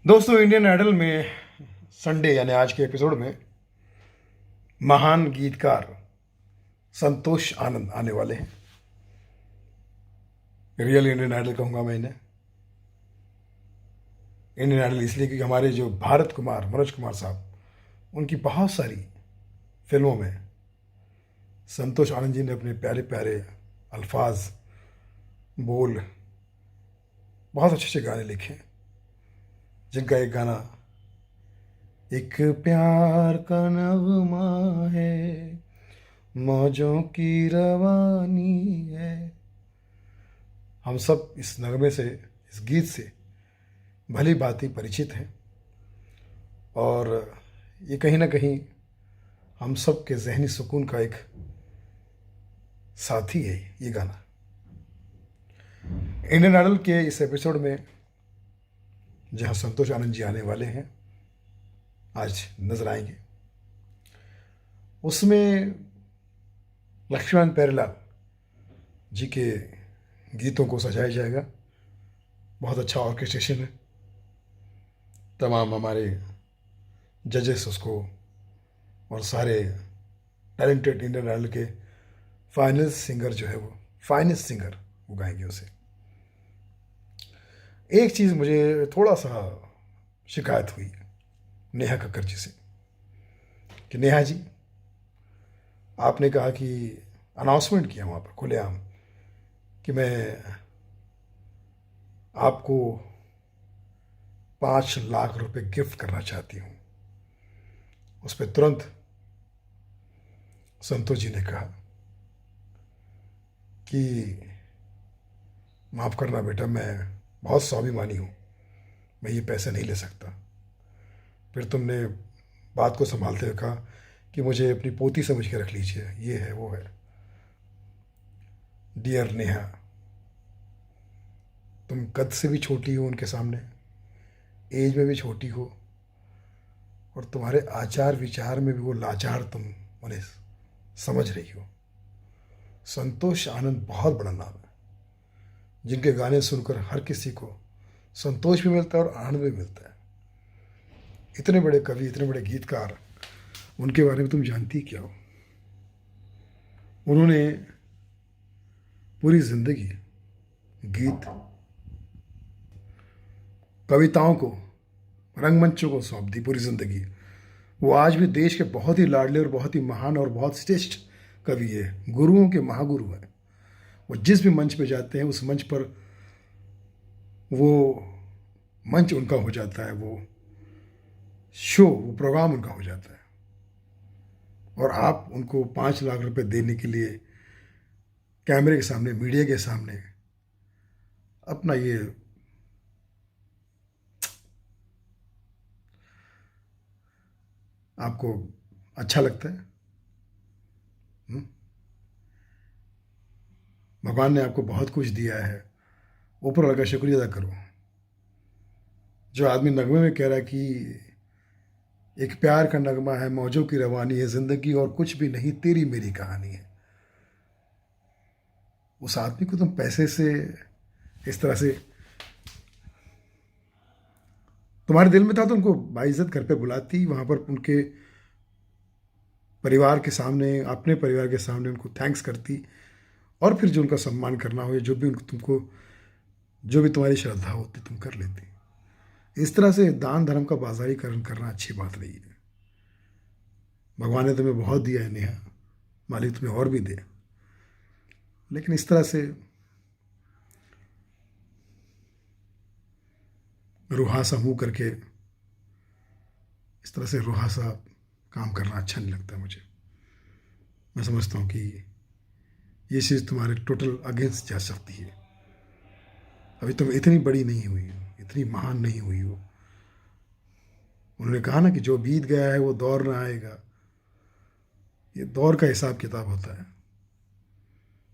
दोस्तों, Indian idol में Sunday यानी आज के एपिसोड में महान गीतकार संतोष आनंद आने वाले हैं। रियल इंडियन आइडल कहूँगा मैं इन्हें। इंडियन आइडल इसलिए क्योंकि हमारे जो भारत कुमार मनोज कुमार साहब, उनकी बहुत सारी फिल्मों में संतोष आनंद जी ने अपने प्यारे प्यारे अल्फाज, बोल, बहुत अच्छे अच्छे गाने लिखे, जिनका एक गाना एक प्यार का नगमा है, मौजों की रवानी है। हम सब इस नगमे से, इस गीत से भली भांति परिचित हैं और ये कहीं ना कहीं हम सब के जहनी सुकून का एक साथी है ये गाना। इंडियन आइडल के इस एपिसोड में जहाँ संतोष आनंद जी आने वाले हैं, आज नजर आएंगे, उसमें लक्ष्मण प्यारेलाल जी के गीतों को सजाया जाएगा। बहुत अच्छा ऑर्केस्ट्रेशन है। तमाम हमारे जजेस उसको और सारे टैलेंटेड इंडियन आइडल के फाइनल्स सिंगर जो है वो फाइनेस्ट सिंगर वो गाएंगे उसे। एक चीज़ मुझे थोड़ा सा शिकायत हुई नेहा कक्कर जी से कि नेहा जी, आपने कहा कि अनाउंसमेंट किया वहाँ पर खुलेआम कि मैं आपको 5 लाख रुपए गिफ्ट करना चाहती हूँ। उस पर तुरंत संतोष जी ने कहा कि माफ़ करना बेटा, मैं बहुत स्वाभिमानी हूँ, मैं ये पैसे नहीं ले सकता। फिर तुमने बात को संभालते हुए कहा कि मुझे अपनी पोती समझ के रख लीजिए, ये है वो है। डियर नेहा, तुम कद से भी छोटी हो उनके सामने, एज में भी छोटी हो, और तुम्हारे आचार विचार में भी वो लाचार तुम उन्हें समझ रही हो। संतोष आनंद बहुत बड़ा नाम है, जिनके गाने सुनकर हर किसी को संतोष भी मिलता है और आनंद भी मिलता है। इतने बड़े कवि, इतने बड़े गीतकार, उनके बारे में तुम जानती क्या हो? उन्होंने पूरी जिंदगी गीत, कविताओं को, रंगमंचों को सौंप दी पूरी जिंदगी। वो आज भी देश के बहुत ही लाडले और बहुत ही महान और बहुत श्रेष्ठ कवि है, गुरुओं के महागुरु हैं। वो जिस भी मंच पे जाते हैं, उस मंच पर वो मंच उनका हो जाता है, वो शो, वो प्रोग्राम उनका हो जाता है। और आप उनको 5 लाख रुपए देने के लिए कैमरे के सामने, मीडिया के सामने अपना ये आपको अच्छा लगता है? भगवान ने आपको बहुत कुछ दिया है, ऊपर वाले का शुक्रिया अदा करो। जो आदमी नगमे में कह रहा है कि एक प्यार का नगमा है, मौजों की रवानी है, जिंदगी और कुछ भी नहीं, तेरी मेरी कहानी है, उस आदमी को तुम पैसे से इस तरह से, तुम्हारे दिल में था तो उनको बाइज्जत घर पे बुलाती, वहाँ पर उनके परिवार के सामने, अपने परिवार के सामने उनको थैंक्स करती, और फिर जो उनका सम्मान करना हो या जो भी उनको, तुमको जो भी तुम्हारी श्रद्धा होती तुम कर लेती। इस तरह से दान धर्म का बाजारीकरण करना अच्छी बात नहीं है। भगवान ने तुम्हें बहुत दिया है नेहा, मालिक तुम्हें और भी दे, लेकिन इस तरह से रुहासा मुँह करके इस तरह से रुहासा काम करना अच्छा नहीं लगता मुझे। मैं समझता हूँ कि ये चीज़ तुम्हारे टोटल अगेंस्ट जा सकती है। अभी तुम इतनी बड़ी नहीं हुई हो, इतनी महान नहीं हुई हो। उन्होंने कहा ना कि जो बीत गया है वो दौर ना आएगा। ये दौर का हिसाब किताब होता है।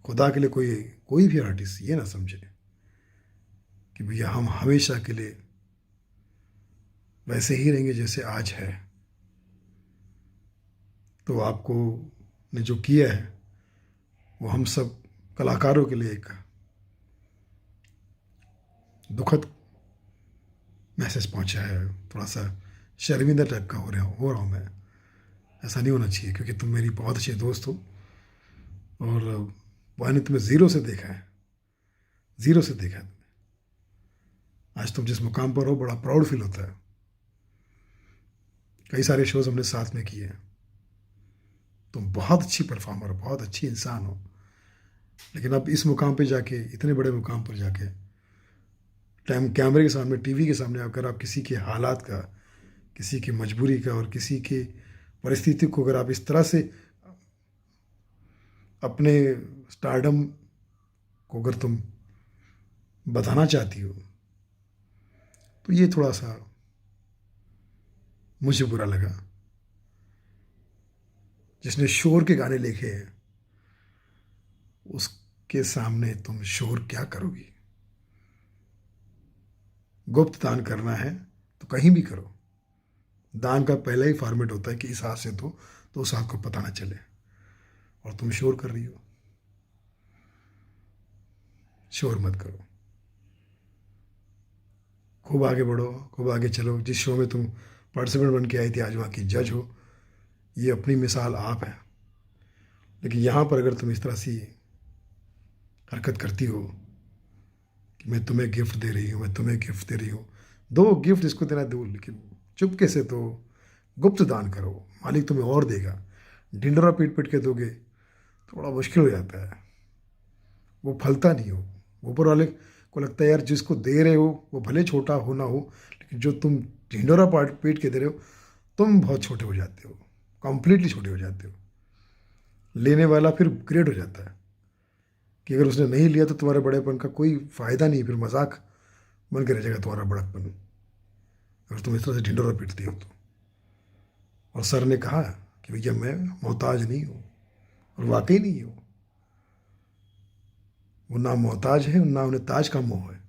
खुदा के लिए कोई भी आर्टिस्ट ये ना समझे कि भैया हम हमेशा के लिए वैसे ही रहेंगे जैसे आज है। तो आपको ने जो किया है वो हम सब कलाकारों के लिए एक दुखद मैसेज पहुंचा है, थोड़ा सा शर्मिंदा टाइप का हो रहा हूँ मैं। ऐसा नहीं होना चाहिए, क्योंकि तुम मेरी बहुत अच्छी दोस्त हो और मैंने तुम्हें ज़ीरो से देखा है, ज़ीरो से देखा है तुम्हें। आज तुम जिस मुकाम पर हो बड़ा प्राउड फील होता है। कई सारे शोज़ हमने साथ में किए हैं। तुम बहुत अच्छी परफॉर्मर हो, बहुत अच्छी इंसान हो, लेकिन अब इस मुकाम पे जाके, इतने बड़े मुकाम पर जाके, टाइम कैमरे के सामने, टीवी के सामने आकर आप किसी के हालात का, किसी की मजबूरी का और किसी की परिस्थिति को अगर आप इस तरह से अपने स्टारडम को अगर तुम बताना चाहती हो, तो ये थोड़ा सा मुझे बुरा लगा। जिसने शोर के गाने लिखे हैं उसके सामने तुम शोर क्या करोगी? गुप्त दान करना है तो कहीं भी करो। दान का पहला ही फॉर्मेट होता है कि इस हाथ से दो तो उस हाथ को पता ना चले, और तुम शोर कर रही हो। शोर मत करो, खूब आगे बढ़ो, खूब आगे चलो। जिस शो में तुम पार्टिसिपेंट बन के आई थी, आज वहाँ की जज हो, ये अपनी मिसाल आप है। लेकिन यहाँ पर अगर तुम इस तरह से हरकत करती हो कि मैं तुम्हें गिफ्ट दे रही हूँ, मैं तुम्हें गिफ्ट दे रही हूँ, दो गिफ्ट, इसको देना दो, लेकिन चुपके से दो, गुप्त दान करो, मालिक तुम्हें और देगा। ढिंडोरा पीट पीट के दोगे थोड़ा मुश्किल हो जाता है, वो फलता नहीं हो। ऊपर वाले को लगता है यार जिसको दे रहे हो वो भले छोटा हो ना हो, लेकिन जो तुम ढिंडोरा पीट के दे रहे हो तुम बहुत छोटे हो जाते हो, कंप्लीटली छोटे हो जाते हो। लेने वाला फिर ग्रेट हो जाता है कि अगर उसने नहीं लिया तो तुम्हारे बड़ेपन का कोई फ़ायदा नहीं, फिर मजाक बन के रह जाएगा तुम्हारा बड़कपन, अगर तुम इस तरह से ढिंडोरा पीटती हो तो। और सर ने कहा कि भैया मैं मोहताज नहीं हूँ, और वाकई नहीं हूँ। वो ना मोहताज है, ना उन्हें ताज का मोह है।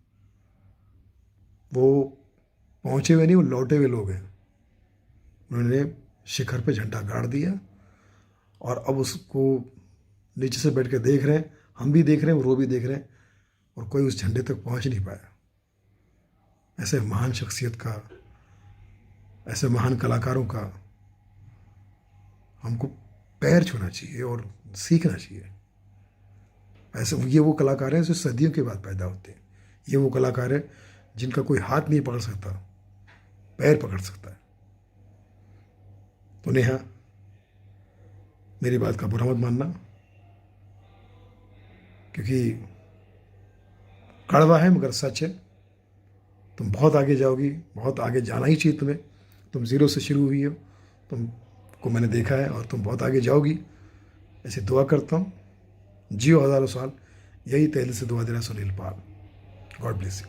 वो पहुँचे हुए नहीं, वो लौटे हुए लोग हैं। उन्होंने शिखर पे झंडा गाड़ दिया और अब उसको नीचे से बैठ के देख रहे हैं, हम भी देख रहे हैं, वो भी देख रहे हैं, और कोई उस झंडे तक पहुंच नहीं पाया। ऐसे महान शख्सियत का, ऐसे महान कलाकारों का हमको पैर छूना चाहिए और सीखना चाहिए। ऐसे ये वो कलाकार हैं जो सदियों के बाद पैदा होते हैं। ये वो कलाकार हैं जिनका कोई हाथ नहीं पकड़ सकता, पैर पकड़ सकता है। तो नेहा, मेरी बात का बुरा मत मानना, क्योंकि कड़वा है मगर सच है। तुम बहुत आगे जाओगी, बहुत आगे जाना ही चाहिए तुम्हें। तुम ज़ीरो से शुरू हुई हो, तुमको मैंने देखा है, और तुम बहुत आगे जाओगी, ऐसे दुआ करता हूँ। जियो हज़ारों साल, यही तहल से दुआ दे रहा Sunil Pal. God bless you.